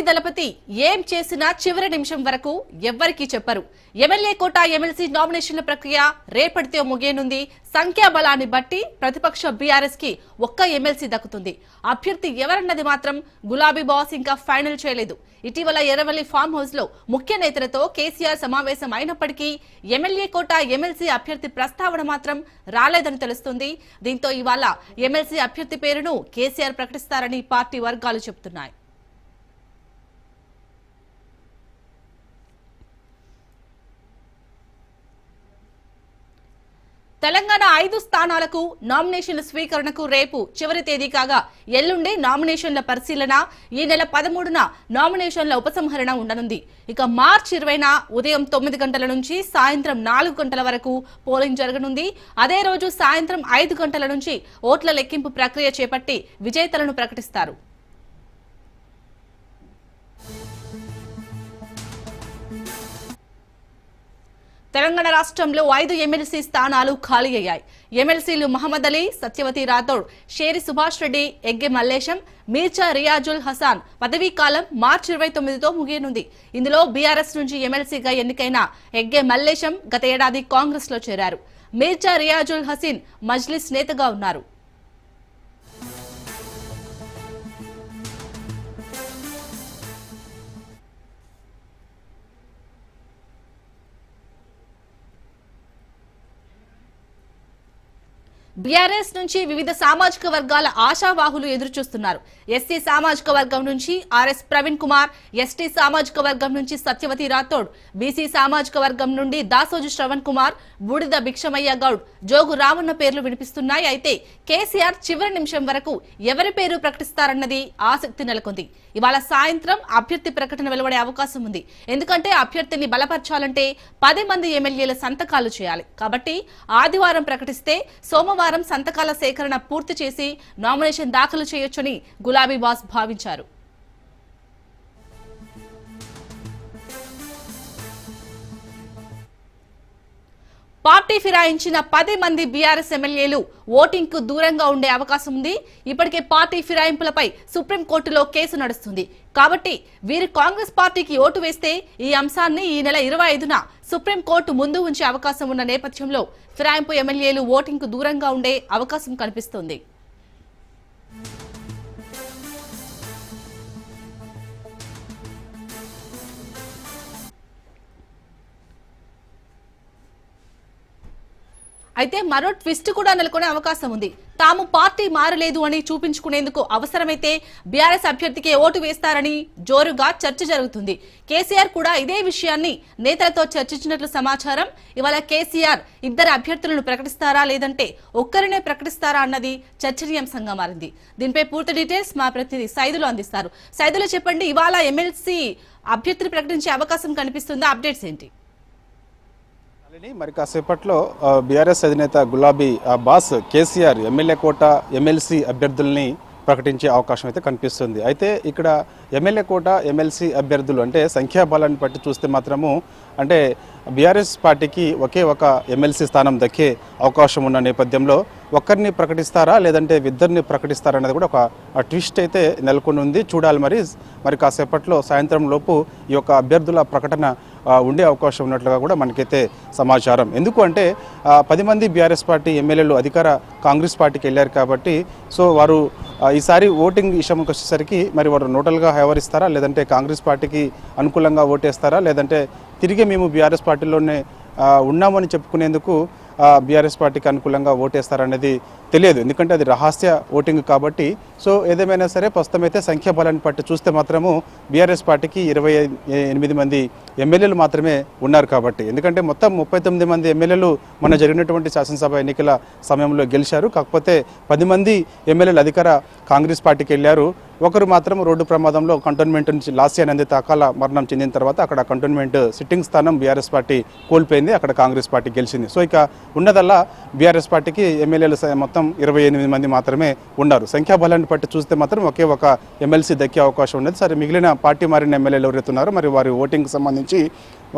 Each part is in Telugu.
దళపతి ఏం చేసినా చివరి నిమిషం వరకు ఎవ్వరికీ చెప్పరు. ఎమ్మెల్యే కోటా ఎమ్మెల్సీ నామినేషన్ల ప్రక్రియ రేపటితో ముగియనుంది. సంఖ్యాబలాన్ని బట్టి ప్రతిపక్ష బీఆర్ఎస్ కి ఒక్క ఎమ్మెల్సీ దక్కుతుంది. అభ్యర్థి ఎవరన్నది మాత్రం గులాబీ బాస్ ఇంకా ఫైనల్ చేయలేదు. ఇటీవల ఎర్రవల్లి ఫామ్ హౌస్ లో ముఖ్య నేతలతో కేసీఆర్ సమావేశం అయినప్పటికీ ఎమ్మెల్యే కోటా ఎమ్మెల్సీ అభ్యర్థి ప్రస్తావన మాత్రం రాలేదని తెలుస్తుంది. దీంతో ఇవాళ ఎమ్మెల్సీ అభ్యర్థి పేరును కేసీఆర్ ప్రకటిస్తారని పార్టీ వర్గాలు చెబుతున్నాయి. తెలంగాణ 5 స్థానాలకు నామినేషన్ల స్వీకరణకు రేపు చివరి తేదీ కాగా ఎల్లుండి నామినేషన్ల పరిశీలన, ఈ నెల 13న నామినేషన్ల ఉపసంహరణ ఉండనుంది. ఇక మార్చి 20న ఉదయం 9 గంటల నుంచి సాయంత్రం 4 గంటల వరకు పోలింగ్ జరగనుంది. అదే రోజు సాయంత్రం 5 గంటల నుంచి ఓట్ల లెక్కింపు ప్రక్రియ చేపట్టి విజేతలను ప్రకటిస్తారు. తెలంగాణ రాష్ట్రంలో 5 ఎమ్మెల్సీ స్థానాలు ఖాళీ అయ్యాయి. ఎమ్మెల్సీలు మహమ్మద్ అలీ, సత్యవతి రాథోడ్, షేరి సుభాష్ రెడ్డి, ఎగ్గే మల్లేశం, మీర్చా రియాజుల్ హసాన్ పదవీ కాలం మార్చి 29తో ముగియనుంది. ఇందులో బీఆర్ఎస్ నుంచి ఎమ్మెల్సీగా ఎన్నికైన ఎగ్గే మల్లేశం గత ఏడాది కాంగ్రెస్ లో చేరారు. మీర్చా రియాజుల్ హసీన్ మజ్లిస్ నేతగా ఉన్నారు. బీఆర్ఎస్ నుంచి వివిధ సామాజిక వర్గాల ఆశావాహులు ఎదురుచూస్తున్నారు. ఎస్సీ సామాజిక వర్గం నుంచి ఆర్ఎస్ ప్రవీణ్ కుమార్, ఎస్టీ సామాజిక వర్గం నుంచి సత్యవతి రాథోడ్, బీసీ సామాజిక వర్గం నుండి దాసోజు శ్రవణ్ కుమార్, బూడిద భిక్షమయ్య గౌడ్, జోగు రామన్న పేర్లు వినిపిస్తున్నాయి. అయితే కేసీఆర్ చివరి నిమిషం వరకు ఎవరి పేరు ప్రకటిస్తారన్నది ఆసక్తి నెలకొంది. ఇవాళ సాయంత్రం అభ్యర్థి ప్రకటన వెలువడే అవకాశం ఉంది. ఎందుకంటే అభ్యర్థిని బలపరచాలంటే 10 మంది ఎమ్మెల్యేల సంతకాలు చేయాలి. కాబట్టి ఆదివారం ప్రకటిస్తే సోమవారం సంతకాల సేకరణ పూర్తి చేసి నామినేషన్ దాఖలు చేయొచ్చని గులాబీ బాస్ భావించారు. పార్టీ ఫిరాయించిన 10 మంది బీఆర్ఎస్ ఎమ్మెల్యేలు ఓటింగ్ కు దూరంగా ఉండే అవకాశం ఉంది. ఇప్పటికే పార్టీ ఫిరాయింపులపై సుప్రీంకోర్టులో కేసు నడుస్తుంది. కాబట్టి వీరు కాంగ్రెస్ పార్టీకి ఓటు వేస్తే ఈ అంశాన్ని ఈ నెల 25న సుప్రీంకోర్టు ముందు ఉంచే అవకాశం ఉన్న నేపథ్యంలో ఫిరాయింపు ఎమ్మెల్యేలు ఓటింగ్ కు దూరంగా ఉండే అవకాశం కనిపిస్తోంది. అయితే మరో ట్విస్ట్ కూడా నెలకొనే అవకాశం ఉంది. తాము పార్టీ మారలేదు అని చూపించుకునేందుకు అవసరమైతే బీఆర్ఎస్ అభ్యర్థికే ఓటు వేస్తారని జోరుగా చర్చ జరుగుతుంది. కేసీఆర్ కూడా ఇదే విషయాన్ని నేతలతో చర్చించినట్లు సమాచారం. ఇవాళ కేసీఆర్ 2 అభ్యర్థులను ప్రకటిస్తారా లేదంటే ఒక్కరినే ప్రకటిస్తారా అన్నది చర్చనీయాంశంగా మారింది. దీనిపై పూర్తి డీటెయిల్స్ మా ప్రతినిధి సైదులు అందిస్తారు. సైదులు చెప్పండి, ఇవాళ ఎమ్మెల్సీ అభ్యర్థిని ప్రకటించే అవకాశం కనిపిస్తుందా? అప్డేట్స్ ఏంటి? మరి కాసేపట్లో బీఆర్ఎస్ అధినేత గులాబీ బాస్ కేసీఆర్ ఎమ్మెల్యే కోట ఎమ్మెల్సీ అభ్యర్థుల్ని ప్రకటించే అవకాశం అయితే కనిపిస్తుంది. అయితే ఇక్కడ ఎమ్మెల్యే కోట ఎమ్మెల్సీ అభ్యర్థులు అంటే సంఖ్యాబలాన్ని బట్టి చూస్తే మాత్రము అంటే బీఆర్ఎస్ పార్టీకి ఒకే ఒక ఎమ్మెల్సీ స్థానం దక్కే అవకాశం ఉన్న నేపథ్యంలో ఒక్కరిని ప్రకటిస్తారా లేదంటే 2 ప్రకటిస్తారా అనేది కూడా ఒక ట్విస్ట్ అయితే నెలకొని ఉంది. చూడాలి మరి కాసేపట్లో సాయంత్రం లోపు ఈ యొక్క అభ్యర్థుల ప్రకటన ఉండే అవకాశం ఉన్నట్లుగా కూడా మనకైతే సమాచారం. ఎందుకు అంటే 10 మంది బీఆర్ఎస్ పార్టీ ఎమ్మెల్యేలు అధికార కాంగ్రెస్ పార్టీకి వెళ్ళారు కాబట్టి సో వారు ఈసారి ఓటింగ్ విషయంకి వచ్చేసరికి మరి వారు నోటల్గా వ్యవహరిస్తారా లేదంటే కాంగ్రెస్ పార్టీకి అనుకూలంగా ఓటేస్తారా లేదంటే తిరిగి మేము బీఆర్ఎస్ పార్టీలోనే ఉన్నామని చెప్పుకునేందుకు బీఆర్ఎస్ పార్టీకి అనుకూలంగా ఓటేస్తారనేది తెలియదు. ఎందుకంటే అది రహస్య ఓటింగ్ కాబట్టి. సో ఏదేమైనా సరే ప్రస్తుతం అయితే సంఖ్యాబలాన్ని బట్టి చూస్తే మాత్రము బీఆర్ఎస్ పార్టీకి 28 మంది ఎమ్మెల్యేలు మాత్రమే ఉన్నారు కాబట్టి. ఎందుకంటే మొత్తం 39 మంది ఎమ్మెల్యేలు మొన్న జరిగినటువంటి శాసనసభ ఎన్నికల సమయంలో గెలిచారు. కాకపోతే 10 మంది ఎమ్మెల్యేలు అధికార కాంగ్రెస్ పార్టీకి వెళ్ళారు. ఒకరు మాత్రం రోడ్డు ప్రమాదంలో కంటోన్మెంట్ నుంచి లాస్య నందిత అకాల మరణం చెందిన తర్వాత అక్కడ కంటోన్మెంట్ సిట్టింగ్ స్థానం బీఆర్ఎస్ పార్టీ కోల్పోయింది. అక్కడ కాంగ్రెస్ పార్టీ గెలిచింది. సో ఇక ఉన్నదల్లా బీఆర్ఎస్ పార్టీకి ఎమ్మెల్యేలు మొత్తం 28 మంది మాత్రమే ఉన్నారు. సంఖ్యాబలాన్ని బట్టి చూస్తే మాత్రం ఒకే ఒక ఎమ్మెల్సీ దక్కే అవకాశం ఉన్నది. సరే మిగిలిన పార్టీ మారిన ఎమ్మెల్యేలు ఎవరైతే ఉన్నారో మరి వారి ఓటింగ్కి సంబంధించి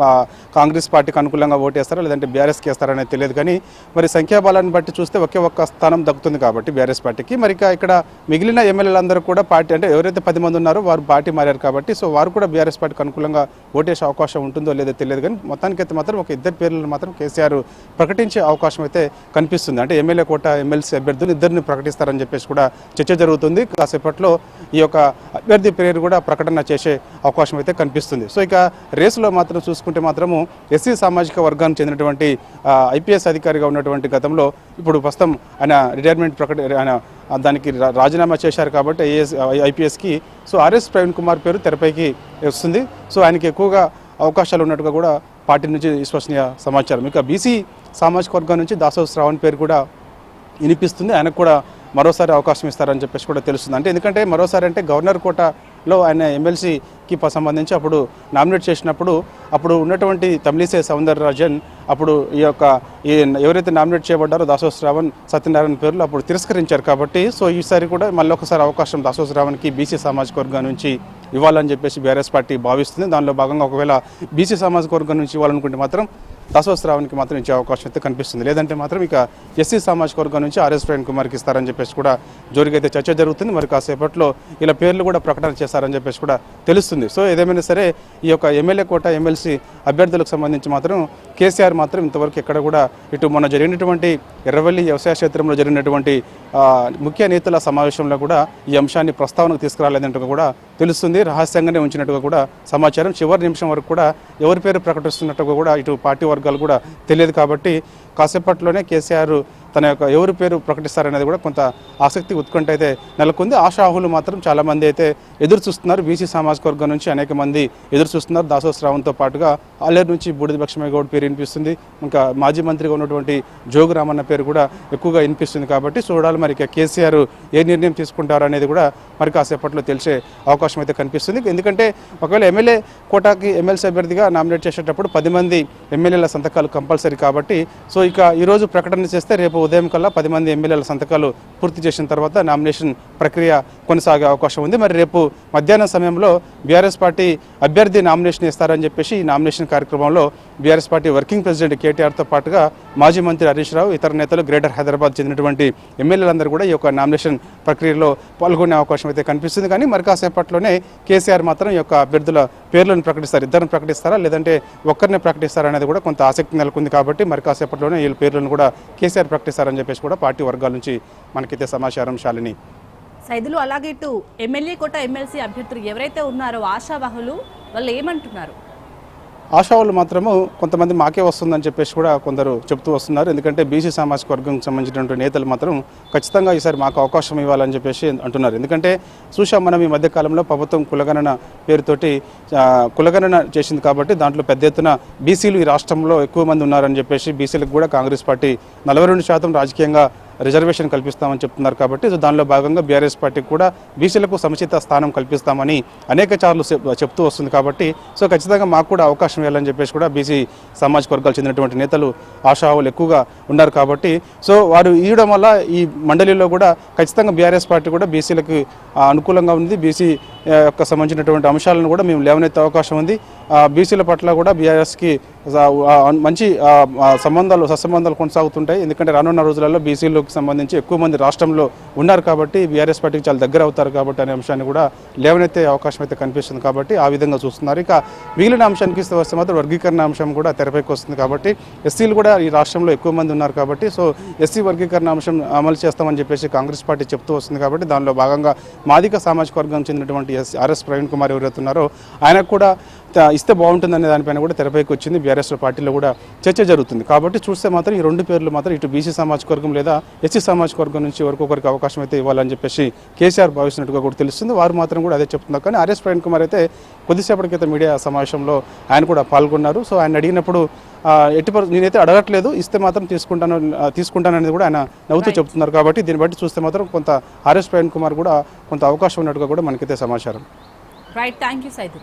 కాంగ్రెస్ పార్టీకి అనుకూలంగా ఓటేస్తారా లేదంటే బీఆర్ఎస్కి వేస్తారనేది తెలియదు. కానీ మరి సంఖ్యాబలాన్ని బట్టి చూస్తే ఒకే ఒక్క స్థానం దక్కుతుంది కాబట్టి బీఆర్ఎస్ పార్టీకి. మరి ఇక్కడ మిగిలిన ఎమ్మెల్యేలందరూ కూడా పార్టీ అంటే ఎవరైతే 10 మంది ఉన్నారో వారు పార్టీ మారారు కాబట్టి సో వారు కూడా బీఆర్ఎస్ పార్టీకి అనుకూలంగా ఓటేసే అవకాశం ఉంటుందో లేదో తెలియదు. కానీ మొత్తానికైతే మాత్రం ఒక ఇద్దరు పేర్లను మాత్రం కేసీఆర్ ప్రకటించే అవకాశం అయితే కనిపిస్తుంది. అంటే ఎమ్మెల్యే కోట ఎమ్మెల్సీ అభ్యర్థులు ఇద్దరిని ప్రకటిస్తారని చెప్పేసి కూడా చర్చ జరుగుతుంది. కాసేపట్లో ఈ యొక్క అభ్యర్థి పేరు కూడా ప్రకటన చేసే అవకాశం అయితే కనిపిస్తుంది. సో ఇక రేసులో మాత్రం చూసుకుంటే మాత్రము ఎస్సీ సామాజిక వర్గానికి చెందినటువంటి ఐపీఎస్ అధికారిగా ఉన్నటువంటి గతంలో ఇప్పుడు ప్రస్తుతం ఆయన రిటైర్మెంట్ ఆయన దానికి రాజీనామా చేశారు కాబట్టి ఐపీఎస్కి సో ఆర్ఎస్ ప్రవీణ్ కుమార్ పేరు తెరపైకి వస్తుంది. సో ఆయనకి ఎక్కువగా అవకాశాలు ఉన్నట్టుగా కూడా పార్టీ నుంచి విశ్వసనీయ సమాచారం. ఇక బీసీ సామాజిక వర్గం నుంచి దాసోజు శ్రావణ్ పేరు కూడా వినిపిస్తుంది. ఆయనకు కూడా మరోసారి అవకాశం ఇస్తారని చెప్పేసి కూడా తెలుస్తుంది. అంటే ఎందుకంటే మరోసారి అంటే గవర్నర్ కోటలో ఆయన ఎమ్మెల్సీకి సంబంధించి అప్పుడు నామినేట్ చేసినప్పుడు అప్పుడు ఉన్నటువంటి తమిళిసై సౌందరరాజన్ అప్పుడు ఎవరైతే నామినేట్ చేయబడ్డారో దాసోజు శ్రావణ్ సత్యనారాయణ పేర్లు అప్పుడు తిరస్కరించారు కాబట్టి సో ఈసారి కూడా మళ్ళీ ఒకసారి అవకాశం దాసోజు శ్రావణ్కి బీసీ సామాజిక వర్గం నుంచి ఇవ్వాలని చెప్పేసి బీఆర్ఎస్ పార్టీ భావిస్తుంది. దానిలో భాగంగా ఒకవేళ బీసీ సామాజిక వర్గం నుంచి ఇవ్వాలనుకుంటే మాత్రం దాసోజు శ్రావణ్కి మాత్రం ఇచ్చే అవకాశం అయితే కనిపిస్తుంది. లేదంటే మాత్రం ఇక ఎస్సీ సామాజిక వర్గం నుంచి ఆర్ఎస్ ప్రవీణ్ కుమార్కి ఇస్తారని చెప్పేసి కూడా జోరుగైతే చర్చ జరుగుతుంది. మరి కాసేపట్లో ఇలా పేర్లు కూడా ప్రకటన చేస్తారని చెప్పేసి కూడా తెలుస్తుంది. సో ఏదేమైనా సరే ఈ యొక్క ఎమ్మెల్యే కోట ఎమ్మెల్సీ అభ్యర్థులకు సంబంధించి మాత్రం కేసీఆర్ మాత్రం ఇంతవరకు ఎక్కడ కూడా ఇటు మొన్న జరిగినటువంటి ఎర్రవల్లి వ్యవసాయ క్షేత్రంలో జరిగినటువంటి ముఖ్య నేతల సమావేశంలో కూడా ఈ అంశాన్ని ప్రస్తావనకు తీసుకురాలేదంటూ కూడా తెలుస్తుంది. రహస్యంగానే ఉంచినట్టుగా కూడా సమాచారం. చివరి నిమిషం వరకు కూడా ఎవరి పేరు ప్రకటిస్తున్నట్టుగా కూడా ఇటు పార్టీ వర్గాలు కూడా తెలియదు కాబట్టి కాసేపట్లోనే కేసీఆర్ తన యొక్క ఎవరి పేరు ప్రకటిస్తారనేది కూడా కొంత ఆసక్తి ఉత్కంఠ అయితే నెలకొంది. ఆశాహులు మాత్రం చాలామంది అయితే ఎదురు చూస్తున్నారు. బీసీ సామాజిక వర్గం నుంచి అనేక మంది ఎదురు చూస్తున్నారు. దాసోజు శ్రావణ్తో పాటుగా ఆలేరు నుంచి బూడిద లక్ష్మయ్య గౌడ్ పేరు వినిపిస్తుంది. ఇంకా మాజీ మంత్రిగా ఉన్నటువంటి జోగు రామన్న పేరు కూడా ఎక్కువగా వినిపిస్తుంది. కాబట్టి చూడాలి మరి కేసీఆర్ ఏ నిర్ణయం తీసుకుంటారు అనేది కూడా మరి కాసేపట్లో తెలిసే అవకాశం అయితే కనిపిస్తుంది. ఎందుకంటే ఒకవేళ ఎమ్మెల్యే కోటాకి ఎమ్మెల్సీ అభ్యర్థిగా నామినేట్ చేసేటప్పుడు 10 మంది ఎమ్మెల్యేల సంతకాలు కంపల్సరీ కాబట్టి సో ఇక ఈరోజు ప్రకటన చేస్తే రేపు ఉదయం కల్లా 10 మంది ఎమ్మెల్యేల సంతకాలు పూర్తి చేసిన తర్వాత నామినేషన్ ప్రక్రియ కొనసాగే అవకాశం ఉంది. మరి రేపు మధ్యాహ్నం సమయంలో బీఆర్ఎస్ పార్టీ అభ్యర్థి నామినేషన్ ఇస్తారని చెప్పేసి ఈ నామినేషన్ కార్యక్రమంలో బీఆర్ఎస్ పార్టీ వర్కింగ్ ప్రెసిడెంట్ కేటీఆర్తో పాటుగా మాజీ మంత్రి హరీష్ రావు ఇతర నేతలు గ్రేటర్ హైదరాబాద్ చెందినటువంటి ఎమ్మెల్యేలందరూ కూడా ఈ యొక్క నామినేషన్ ప్రక్రియలో పాల్గొనే అవకాశం అయితే కనిపిస్తుంది. కానీ మరి కాసేపట్లోనే కేసీఆర్ మాత్రం ఈ యొక్క అభ్యర్థుల పేర్లను ప్రకటిస్తారు. ఇద్దరిని ప్రకటిస్తారా లేదంటే ఒక్కరిని ప్రకటిస్తారా అనేది కూడా కొంత ఆసక్తి నెలకొంది. కాబట్టి మరి కాసేపట్లోనే వీళ్ళ పేర్లను కూడా కేసీఆర్ ప్రకటిస్తారని చెప్పేసి కూడా పార్టీ వర్గాల నుంచి మనకైతే సమాచారం. శాలిని సైదులు అలాగే ఇటు ఎమ్మెల్యే కోట ఎమ్మెల్సీ అభ్యర్థులు ఎవరైతే ఉన్నారో ఆశావాహులు వాళ్ళు ఏమంటున్నారు? ఆశావాళ్ళు మాత్రము కొంతమంది మాకే వస్తుందని చెప్పేసి కూడా కొందరు చెప్తూ వస్తున్నారు. ఎందుకంటే బీసీ సామాజిక వర్గంకి సంబంధించినటువంటి నేతలు మాత్రం ఖచ్చితంగా ఈసారి మాకు అవకాశం ఇవ్వాలని చెప్పేసి అంటున్నారు. ఎందుకంటే చూసాం మనం ఈ మధ్యకాలంలో ప్రభుత్వం కులగణన పేరుతోటి కులగణన చేసింది కాబట్టి దాంట్లో పెద్ద ఎత్తున బీసీలు ఈ రాష్ట్రంలో ఎక్కువ మంది ఉన్నారని చెప్పేసి బీసీలకు కూడా కాంగ్రెస్ పార్టీ 42% రాజకీయంగా రిజర్వేషన్ కల్పిస్తామని చెప్తున్నారు. కాబట్టి దానిలో భాగంగా బీఆర్ఎస్ పార్టీకి కూడా బీసీలకు సముచిత స్థానం కల్పిస్తామని అనేక సార్లు చెప్తూ వస్తుంది. కాబట్టి సో ఖచ్చితంగా మాకు కూడా అవకాశం ఇవ్వాలని చెప్పేసి కూడా బీసీ సామాజిక వర్గాలు చెందినటువంటి నేతలు ఆశావాహులు ఎక్కువగా ఉన్నారు. కాబట్టి సో వారు ఇవ్వడం వల్ల ఈ మండలిలో కూడా ఖచ్చితంగా బీఆర్ఎస్ పార్టీ కూడా బీసీలకు అనుకూలంగా ఉంది. బీసీ యొక్క సంబంధించినటువంటి అంశాలను కూడా మేము లేవనెత్తే అవకాశం ఉంది. బీసీల పట్ల కూడా బీఆర్ఎస్కి మంచి సత్సంబంధాలు కొనసాగుతుంటాయి. ఎందుకంటే రానున్న రోజులలో బీసీలకు సంబంధించి ఎక్కువ మంది రాష్ట్రంలో ఉన్నారు కాబట్టి బీఆర్ఎస్ పార్టీకి చాలా దగ్గర అవుతారు కాబట్టి అనే అంశాన్ని కూడా లేవనెత్తే అవకాశం అయితే కనిపిస్తుంది. కాబట్టి ఆ విధంగా చూస్తున్నారు. ఇక మిగిలిన అంశానికి వస్తే మాత్రం వర్గీకరణ అంశం కూడా తెరపైకి వస్తుంది. కాబట్టి ఎస్సీలు కూడా ఈ రాష్ట్రంలో ఎక్కువ మంది ఉన్నారు కాబట్టి సో ఎస్సీ వర్గీకరణ అంశం అమలు చేస్తామని చెప్పేసి కాంగ్రెస్ పార్టీ చెప్తూ వస్తుంది. కాబట్టి దానిలో భాగంగా మాదిక సామాజిక వర్గం చెందినటువంటి ఆర్ఎస్ ప్రవీణ్ కుమార్ ఎవరైతే ఉన్నారో ఆయనకు కూడా ఇస్తే బాగుంటుందనే దానిపైన కూడా తెరపైకి వచ్చింది. బీఆర్ఎస్ పార్టీలో కూడా చర్చ జరుగుతుంది. కాబట్టి చూస్తే మాత్రం ఈ రెండు పేర్లు మాత్రం ఇటు బీసీ సామాజిక వర్గం లేదా ఎస్సీ సామాజిక వర్గం నుంచి ఒకరికి అవకాశం అయితే ఇవ్వాలని చెప్పేసి కేసీఆర్ భావిస్తున్నట్టుగా కూడా తెలుస్తుంది. వారు మాత్రం కూడా అదే చెప్తున్నారు. కానీ ఆర్ఎస్ ప్రవీణ్ కుమార్ అయితే కొద్దిసేపటి క్రితం మీడియా సమావేశంలో ఆయన కూడా పాల్గొన్నారు. సో ఆయన అడిగినప్పుడు నేనైతే అడగట్లేదు, ఇస్తే మాత్రం తీసుకుంటాననేది కూడా ఆయన నవ్వుతూ చెప్తున్నారు. కాబట్టి దీన్ని బట్టి చూస్తే మాత్రం కొంత ఆర్ఎస్ ప్రవీణ్ కుమార్ కూడా కొంత అవకాశం ఉన్నట్టుగా కూడా మనకైతే సమాచారం. Right, thank you Saidul.